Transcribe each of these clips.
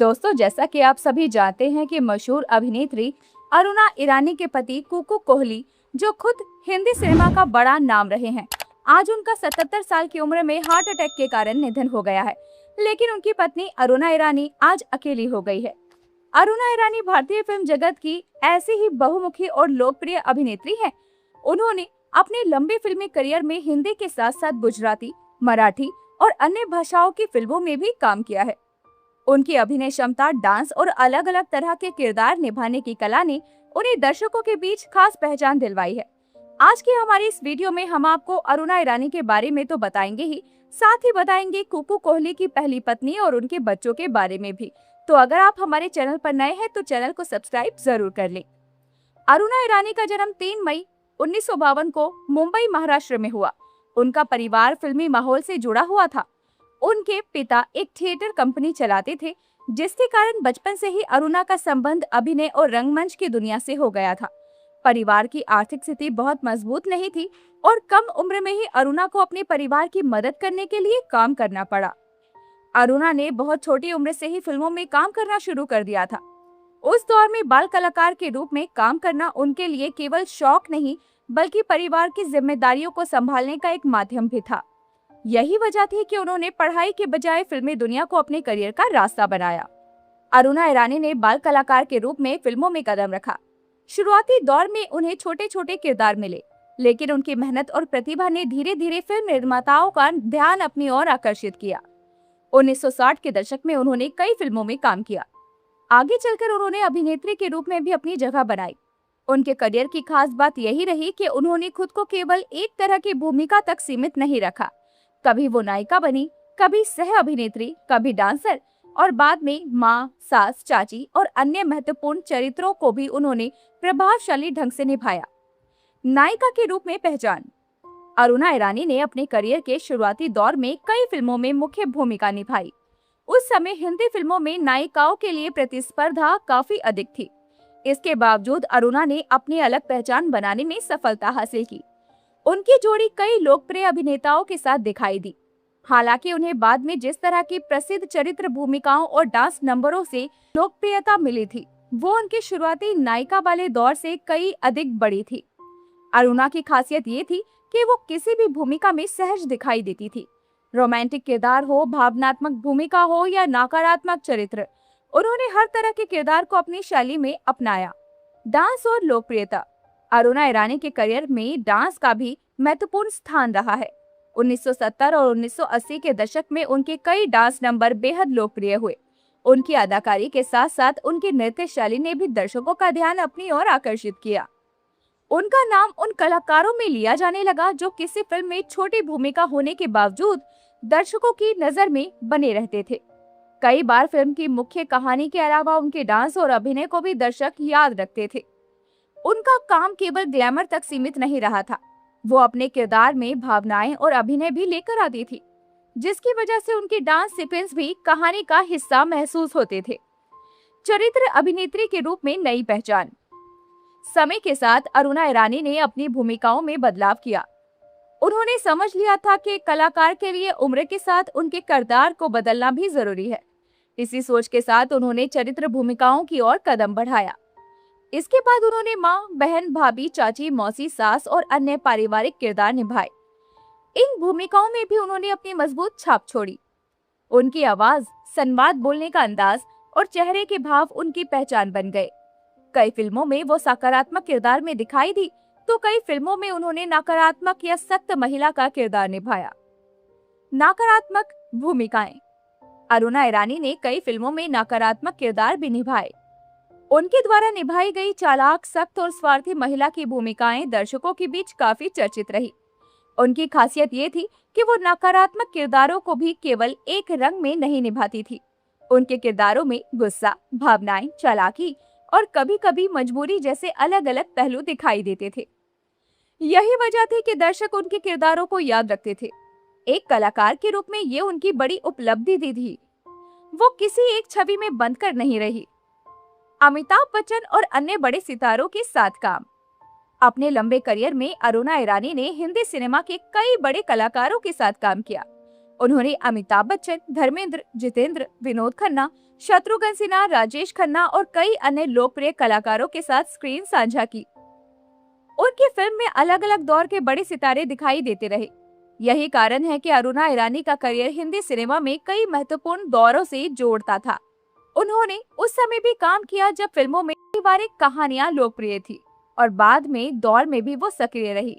दोस्तों, जैसा कि आप सभी जानते हैं कि मशहूर अभिनेत्री अरुणा ईरानी के पति कुकू कोहली, जो खुद हिंदी सिनेमा का बड़ा नाम रहे हैं, आज उनका 77 साल की उम्र में हार्ट अटैक के कारण निधन हो गया है। लेकिन उनकी पत्नी अरुणा ईरानी आज अकेली हो गई है। अरुणा ईरानी भारतीय फिल्म जगत की ऐसी ही बहुमुखी और लोकप्रिय अभिनेत्री हैं। उन्होंने अपने लंबे फिल्मी करियर में हिंदी के साथ साथ गुजराती, मराठी और अन्य भाषाओं की फिल्मों में भी काम किया है। उनकी अभिनय क्षमता, डांस और अलग अलग तरह के किरदार निभाने की कला ने उन्हें दर्शकों के बीच खास पहचान दिलवाई है। आज की हमारी इस वीडियो में हम आपको अरुणा ईरानी के बारे में तो बताएंगे ही, साथ ही बताएंगे कुकू कोहली की पहली पत्नी और उनके बच्चों के बारे में भी। तो अगर आप हमारे चैनल पर नए हैं तो चैनल को सब्सक्राइब जरूर कर लें। अरुणा ईरानी का जन्म 3 मई 1952 को मुंबई, महाराष्ट्र में हुआ। उनका परिवार फिल्मी माहौल से जुड़ा हुआ था। उनके पिता एक थिएटर कंपनी चलाते थे, जिसके कारण बचपन से ही अरुणा का संबंध अभिनय और रंगमंच की दुनिया से हो गया था। परिवार की आर्थिक स्थिति बहुत मजबूत नहीं थी और कम उम्र में ही अरुणा को अपने परिवार की मदद करने के लिए काम करना पड़ा। अरुणा ने बहुत छोटी उम्र से ही फिल्मों में काम करना शुरू कर दिया था। उस दौर में बाल कलाकार के रूप में काम करना उनके लिए केवल शौक नहीं, बल्कि परिवार की जिम्मेदारियों को संभालने का एक माध्यम भी था। यही वजह थी कि उन्होंने पढ़ाई के बजाय फिल्मी दुनिया को अपने करियर का रास्ता बनाया। अरुणा ईरानी ने बाल कलाकार के रूप में फिल्मों में कदम रखा। शुरुआती दौर में उन्हें छोटे छोटे किरदार मिले, लेकिन उनकी मेहनत और प्रतिभा ने धीरे धीरे फिल्म निर्माताओं का ध्यान अपनी ओर आकर्षित किया। 1960 के दशक में उन्होंने कई फिल्मों में काम किया। आगे चलकर उन्होंने अभिनेत्री के रूप में भी अपनी जगह बनाई। उनके करियर की खास बात यही रही कि उन्होंने खुद को केवल एक तरह की भूमिका तक सीमित नहीं रखा। कभी वो नायिका बनी, कभी सह अभिनेत्री, कभी डांसर और बाद में माँ, सास, चाची और अन्य महत्वपूर्ण चरित्रों को भी उन्होंने प्रभावशाली ढंग से निभाया। नायिका के रूप में पहचान। अरुणा ईरानी ने अपने करियर के शुरुआती दौर में कई फिल्मों में मुख्य भूमिका निभाई। उस समय हिंदी फिल्मों में नायिकाओं के लिए प्रतिस्पर्धा काफी अधिक थी। इसके बावजूद अरुणा ने अपनी अलग पहचान बनाने में सफलता हासिल की। उनकी जोड़ी कई लोकप्रिय अभिनेताओं के साथ दिखाई दी। हालांकि उन्हें बाद में जिस तरह की प्रसिद्ध चरित्र भूमिकाओं और डांस नंबरों से लोकप्रियता मिली थी, वो उनके शुरुआती नायिका वाले दौर से कई अधिक बड़ी थी। अरुणा की खासियत ये थी कि वो किसी भी भूमिका में सहज दिखाई देती थी। रोमांटिक किरदार हो, भावनात्मक भूमिका हो या नकारात्मक चरित्र, उन्होंने हर तरह के किरदार को अपनी शैली में अपनाया। डांस और लोकप्रियता। अरुणा ईरानी के करियर में डांस का भी महत्वपूर्ण स्थान रहा है। 1970 और 1980 के दशक में उनके कई डांस नंबर बेहद लोकप्रिय हुए। उनकी अदाकारी के साथ साथ उनकी नृत्य शैली ने भी दर्शकों का ध्यान अपनी ओर आकर्षित किया। उनका नाम उन कलाकारों में लिया जाने लगा जो किसी फिल्म में छोटी भूमिका होने के बावजूद दर्शकों की नजर में बने रहते थे। कई बार फिल्म की मुख्य कहानी के अलावा उनके डांस और अभिनय को भी दर्शक याद रखते थे। उनका काम केवल ग्लैमर तक सीमित नहीं रहा था, वो अपने किरदार में भावनाएं और अभिनय भी लेकर आती थी, जिसकी वजह से उनके डांस सीक्वेंस भी कहानी का हिस्सा महसूस होते थे। चरित्र अभिनेत्री के रूप में नई पहचान। समय के साथ अरुणा ईरानी ने अपनी भूमिकाओं में बदलाव किया। उन्होंने समझ लिया था कि कलाकार के लिए उम्र के साथ उनके किरदार को बदलना भी जरूरी है। इसी सोच के साथ उन्होंने चरित्र भूमिकाओं की ओर कदम बढ़ाया। इसके बाद उन्होंने माँ, बहन, भाभी, चाची, मौसी, सास और अन्य पारिवारिक किरदार निभाए। इन भूमिकाओं में भी उन्होंने अपनी मजबूत छाप छोड़ी। उनकी आवाज, संवाद बोलने का अंदाज और चेहरे के भाव उनकी पहचान बन गए। कई फिल्मों में वो सकारात्मक किरदार में दिखाई दी, तो कई फिल्मों में उन्होंने नकारात्मक या सख्त महिला का किरदार निभाया। नकारात्मक भूमिकाएं। अरुणा ईरानी ने कई फिल्मों में नकारात्मक किरदार भी निभाए। उनके द्वारा निभाई गई चालाक, सख्त और स्वार्थी महिला की भूमिकाएं दर्शकों के बीच काफी चर्चित रही। उनकी खासियत ये थी कि वो नकारात्मक किरदारों को भी केवल एक रंग में नहीं निभाती थी। उनके किरदारों में गुस्सा, भावनाएं, चालाकी और कभी कभी मजबूरी जैसे अलग अलग पहलू दिखाई देते थे। यही वजह थी कि दर्शक उनके किरदारों को याद रखते थे। एक कलाकार के रूप में ये उनकी बड़ी उपलब्धि थी। वो किसी एक छवि में बंधकर नहीं रही। अमिताभ बच्चन और अन्य बड़े सितारों के साथ काम। अपने लंबे करियर में अरुणा ईरानी ने हिंदी सिनेमा के कई बड़े कलाकारों के साथ काम किया। उन्होंने अमिताभ बच्चन, धर्मेंद्र, जितेंद्र, विनोद खन्ना, शत्रुघ्न सिन्हा, राजेश खन्ना और कई अन्य लोकप्रिय कलाकारों के साथ स्क्रीन साझा की। उनकी फिल्म में अलग अलग दौर के बड़े सितारे दिखाई देते रहे। यही कारण है कि अरुणा ईरानी का करियर हिंदी सिनेमा में कई महत्वपूर्ण दौरों से जोड़ता था। उन्होंने उस समय भी काम किया जब फिल्मों में पारिवारिक कहानियां लोकप्रिय थी और बाद में दौर में भी वो सक्रिय रही,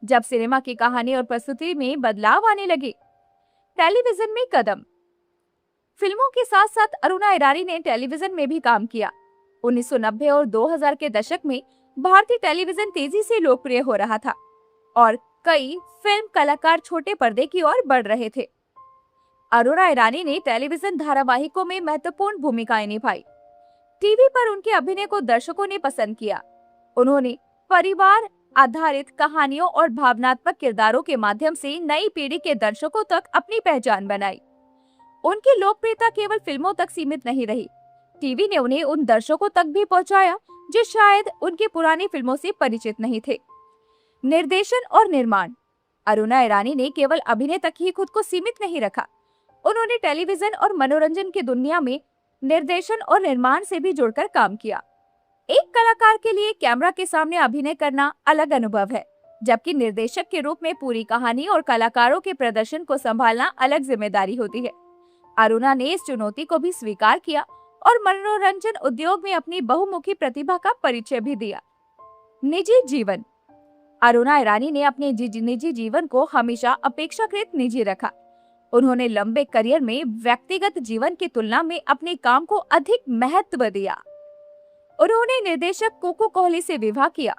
जब सिनेमा की कहानी और प्रस्तुति में बदलाव आने लगे। टेलीविजन में कदम। फिल्मों के साथ साथ अरुणा ईरानी ने टेलीविजन में भी काम किया। 1990 और 2000 के दशक में भारतीय टेलीविजन तेजी से लोकप्रिय हो रहा था और कई फिल्म कलाकार छोटे पर्दे की ओर बढ़ रहे थे। अरुणा ईरानी ने टेलीविजन धारावाहिकों में महत्वपूर्ण भूमिकाएं निभाई। टीवी पर उनके अभिनय को दर्शकों ने पसंद किया। उन्होंने परिवार आधारित कहानियों और भावनात्मक किरदारों के माध्यम से नई पीढ़ी के दर्शकों तक अपनी पहचान बनाई। उनकी लोकप्रियता केवल फिल्मों तक सीमित नहीं रही, टीवी ने उन्हें उन दर्शकों तक भी पहुंचाया जो शायद उनकी पुरानी फिल्मों से परिचित नहीं थे। निर्देशन और निर्माण। अरुणा ईरानी ने केवल अभिनय तक ही खुद को सीमित नहीं रखा, उन्होंने टेलीविजन और मनोरंजन की दुनिया में निर्देशन और निर्माण से भी जुड़कर काम किया। एक कलाकार के लिए कैमरा के सामने अभिनय करना अलग अनुभव है, जबकि निर्देशक के रूप में पूरी कहानी और कलाकारों के प्रदर्शन को संभालना अलग जिम्मेदारी होती है। अरुणा ने इस चुनौती को भी स्वीकार किया और मनोरंजन उद्योग में अपनी बहुमुखी प्रतिभा का परिचय भी दिया। निजी जीवन। अरुणा ईरानी ने अपने निजी जीवन को हमेशा अपेक्षाकृत निजी रखा। उन्होंने लंबे करियर में व्यक्तिगत जीवन की तुलना में अपने काम को अधिक महत्व दिया। उन्होंने निर्देशक कुकू कोहली से विवाह किया।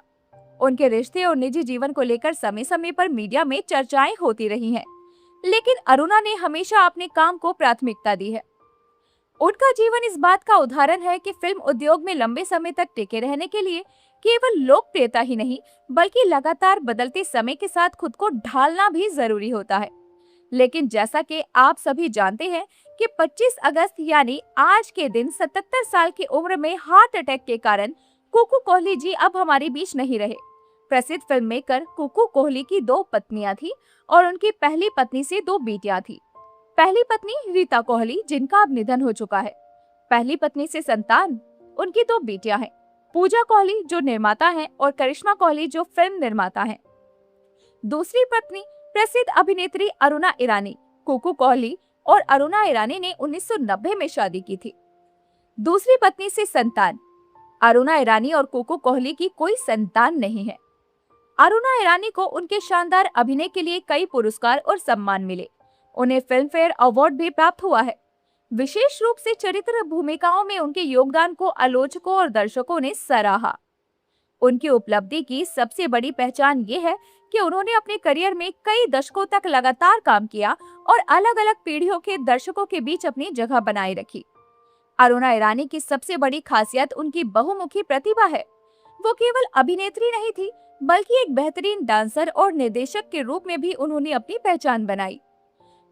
उनके रिश्ते और निजी जीवन को लेकर समय समय पर मीडिया में चर्चाएं होती रही हैं, लेकिन अरुणा ने हमेशा अपने काम को प्राथमिकता दी है। उनका जीवन इस बात का उदाहरण है कि फिल्म उद्योग में लंबे समय तक टिके रहने के लिए केवल लोकप्रियता ही नहीं, बल्कि लगातार बदलते समय के साथ खुद को ढालना भी जरूरी होता है। लेकिन जैसा कि आप सभी जानते हैं कि 25 अगस्त यानी आज के दिन 77 साल की उम्र में हार्ट अटैक के कारण कुकू कोहली जी अब हमारे बीच नहीं रहे। प्रसिद्ध फिल्म मेकर कुकू कोहली की 2 पत्नियां थी और उनकी पहली पत्नी से 2 बेटियां थी। पहली पत्नी रीता कोहली, जिनका अब निधन हो चुका है। पहली पत्नी से संतान उनकी 2 बेटियां हैं, पूजा कोहली जो निर्माता हैं और करिश्मा कोहली जो फिल्म निर्माता हैं। दूसरी पत्नी प्रसिद्ध अभिनेत्री अरुणा ईरानी, कुकू कोहली और अरुणा ईरानी ने 1990 में शादी की थी। दूसरी पत्नी से संतान। अरुणा ईरानी और कुकू कोहली की कोई संतान नहीं है। अरुणा ईरानी को उनके शानदार अभिनय के लिए कई पुरस्कार और सम्मान मिले। उन्हें फिल्म फेयर अवार्ड भी प्राप्त हुआ है। विशेष रूप से चरित्र भूमिकाओं में उनके योगदान को आलोचकों और दर्शकों ने सराहा। उनकी उपलब्धि की सबसे बड़ी पहचान ये है कि उन्होंने अपने करियर में कई दशकों तक लगातार काम किया और अलग अलग पीढ़ियों के दर्शकों के बीच अपनी जगह बनाए रखी। अरुणा ईरानी की सबसे बड़ी खासियत उनकी बहुमुखी प्रतिभा है। वो केवल अभिनेत्री नहीं थी, बल्कि एक बेहतरीन डांसर और निर्देशक के रूप में भी उन्होंने अपनी पहचान बनाई।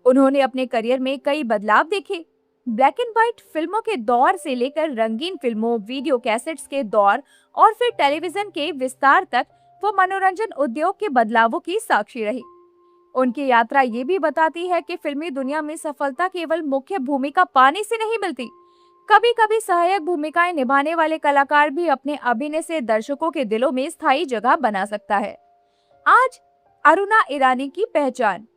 उन्होंने अपने करियर में कई बदलाव देखे। ब्लैक एंड व्हाइट फिल्मों के दौर से लेकर रंगीन फिल्मों, वीडियो कैसेट्स के दौर और फिर टेलीविजन के विस्तार तक वो मनोरंजन उद्योग के बदलावों की साक्षी रही। उनकी यात्रा ये भी बताती है कि फिल्मी दुनिया में सफलता केवल मुख्य भूमिका पाने से नहीं मिलती। कभी कभी सहायक भूमिकाएं निभाने वाले कलाकार भी अपने अभिनय से दर्शकों के दिलों में स्थायी जगह बना सकता है। आज अरुणा ईरानी की पहचान।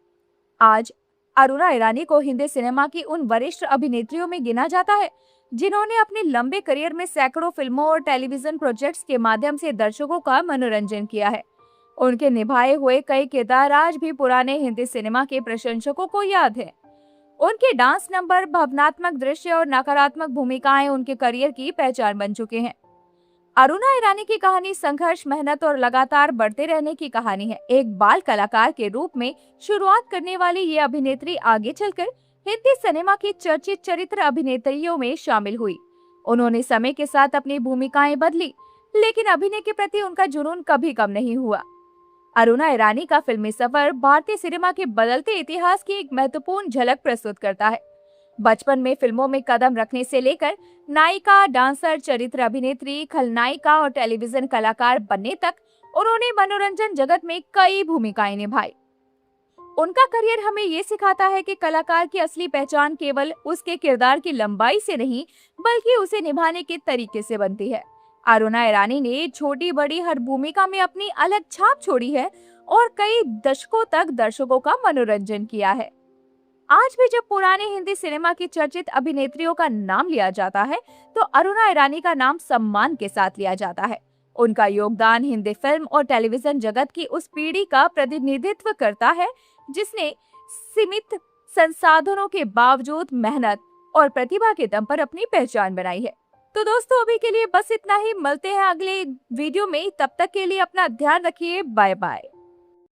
आज अरुणा ईरानी को हिंदी सिनेमा की उन वरिष्ठ अभिनेत्रियों में गिना जाता है जिन्होंने अपने लंबे करियर में सैकड़ों फिल्मों और टेलीविजन प्रोजेक्ट्स के माध्यम से दर्शकों का मनोरंजन किया है। उनके निभाए हुए कई किरदार आज भी पुराने हिंदी सिनेमा के प्रशंसकों को याद है। उनके डांस नंबर, भावनात्मक दृश्य और नकारात्मक भूमिकाएं उनके करियर की पहचान बन चुके हैं। अरुणा ईरानी की कहानी संघर्ष, मेहनत और लगातार बढ़ते रहने की कहानी है। एक बाल कलाकार के रूप में शुरुआत करने वाली ये अभिनेत्री आगे चलकर हिंदी सिनेमा की चर्चित चरित्र अभिनेत्रियों में शामिल हुई। उन्होंने समय के साथ अपनी भूमिकाएं बदली, लेकिन अभिनय के प्रति उनका जुनून कभी कम नहीं हुआ। अरुणा ईरानी का फिल्मी सफर भारतीय सिनेमा के बदलते इतिहास की एक महत्वपूर्ण झलक प्रस्तुत करता है। बचपन में फिल्मों में कदम रखने से लेकर नायिका, डांसर, चरित्र अभिनेत्री, खलनायिका और टेलीविजन कलाकार बनने तक उन्होंने मनोरंजन जगत में कई भूमिकाएं निभाई। उनका करियर हमें ये सिखाता है कि कलाकार की असली पहचान केवल उसके किरदार की लंबाई से नहीं, बल्कि उसे निभाने के तरीके से बनती है। अरुणा ईरानी ने छोटी बड़ी हर भूमिका में अपनी अलग छाप छोड़ी है और कई दशकों तक दर्शकों का मनोरंजन किया है। आज भी जब पुराने हिंदी सिनेमा की चर्चित अभिनेत्रियों का नाम लिया जाता है, तो अरुणा ईरानी का नाम सम्मान के साथ लिया जाता है। उनका योगदान हिंदी फिल्म और टेलीविजन जगत की उस पीढ़ी का प्रतिनिधित्व करता है जिसने सीमित संसाधनों के बावजूद मेहनत और प्रतिभा के दम पर अपनी पहचान बनाई है। तो दोस्तों, अभी के लिए बस इतना ही। मिलते हैं अगले वीडियो में, तब तक के लिए अपना ध्यान रखिए। Bye bye.